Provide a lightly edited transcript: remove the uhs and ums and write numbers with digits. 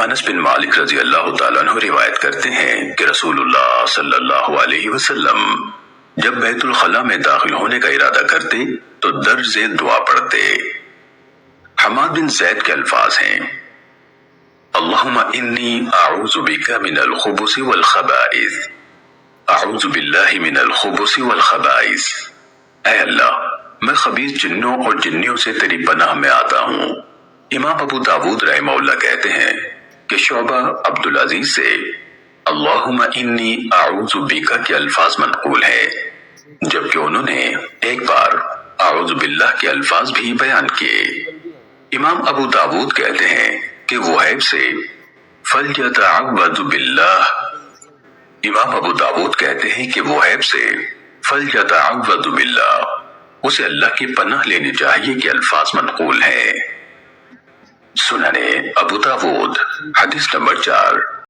انس بن مالک رضی اللہ تعالیٰ عنہ روایت کرتے ہیں کہ رسول اللہ صلی اللہ علیہ وسلم جب بیت الخلا میں داخل ہونے کا ارادہ کرتے تو درج دعا پڑھتے۔ حماد بن زید کے الفاظ ہیں: اللہم انی اعوذ بک من الخبث والخبائث، اعوذ باللہ من الخبث والخبائث، اے اللہ میں خبیث جنوں اور جنیوں سے تیری پناہ میں آتا ہوں۔ امام ابو داود رحمہ اللہ کہتے ہیں کہ شعبہ عبدالعزیز سے اللہم انی اعوذ بک کے الفاظ منقول ہے، جبکہ انہوں نے ایک بار اعوذ باللہ کے الفاظ بھی بیان کیے۔ امام ابو داود کہتے ہیں کہ وہیب سے فلیتعوذ باللہ، امام ابو داود کہتے ہیں کہ وہیب سے فلیتعوذ باللہ، اسے اللہ کی پناہ لینی چاہیے کہ الفاظ منقول ہیں۔ سنن ابو داود حدیث نمبر 4۔